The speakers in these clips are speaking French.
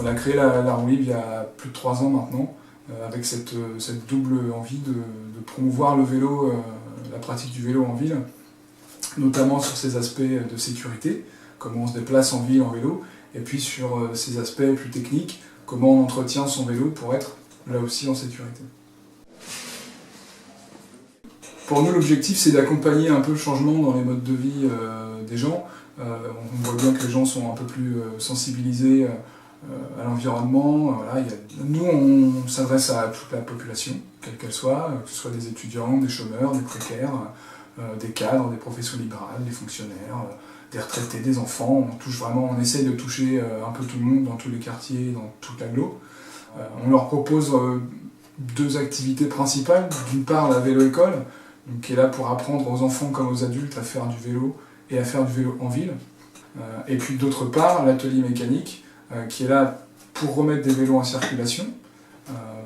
a créé la roue libre il y a plus de 3 ans maintenant, avec cette double envie de promouvoir le vélo, la pratique du vélo en ville, notamment sur ces aspects de sécurité, comment on se déplace en ville en vélo, et puis sur ces aspects plus techniques, comment on entretient son vélo pour être là aussi en sécurité. Pour nous, l'objectif, c'est d'accompagner un peu le changement dans les modes de vie des gens. On voit bien que les gens sont un peu plus sensibilisés à l'environnement. Voilà, nous, on s'adresse à toute la population, quelle qu'elle soit, que ce soit des étudiants, des chômeurs, des précaires, des cadres, des professions libérales, des fonctionnaires, des retraités, des enfants. On essaye de toucher un peu tout le monde dans tous les quartiers, dans toute l'agglo. On leur propose 2 activités principales. D'une part, la vélo-école, qui est là pour apprendre aux enfants comme aux adultes à faire du vélo et à faire du vélo en ville. Et puis d'autre part, l'atelier mécanique, qui est là pour remettre des vélos en circulation,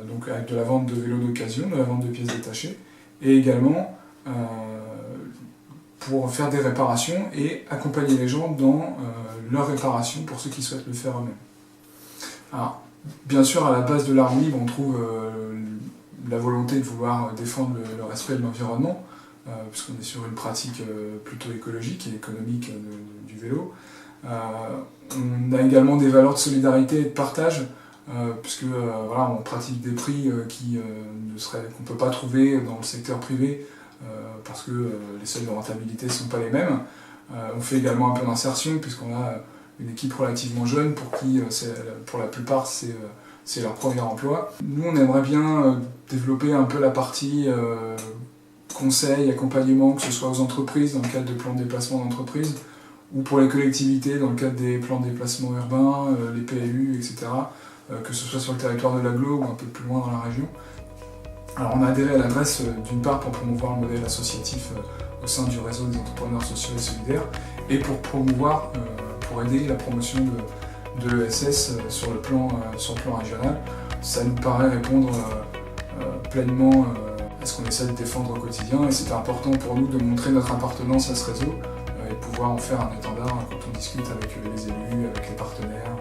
donc avec de la vente de vélos d'occasion, de la vente de pièces détachées, et également pour faire des réparations et accompagner les gens dans leur réparation pour ceux qui souhaitent le faire eux-mêmes. Alors, bien sûr, à la base de la roue libre, on trouve la volonté de vouloir défendre le respect de l'environnement, puisqu'on est sur une pratique plutôt écologique et économique du vélo. On a également des valeurs de solidarité et de partage, puisque voilà, on pratique des prix qu'on ne peut pas trouver dans le secteur privé, parce que les seuils de rentabilité ne sont pas les mêmes. On fait également un peu d'insertion, puisqu'on a une équipe relativement jeune pour qui, pour la plupart, c'est leur premier emploi. Nous, on aimerait bien développer un peu la partie conseil, accompagnement, que ce soit aux entreprises dans le cadre de plans de déplacement d'entreprise, ou pour les collectivités dans le cadre des plans de déplacement urbain, les PLU, etc., que ce soit sur le territoire de l'agglo ou un peu plus loin dans la région. Alors on a adhéré à l'adresse d'une part pour promouvoir le modèle associatif au sein du réseau des entrepreneurs sociaux et solidaires, et pour promouvoir, pour aider la promotion de l'ESS sur le plan régional. Ça nous paraît répondre pleinement à ce qu'on essaie de défendre au quotidien, et c'était important pour nous de montrer notre appartenance à ce réseau et de pouvoir en faire un étendard quand on discute avec les élus, avec les partenaires.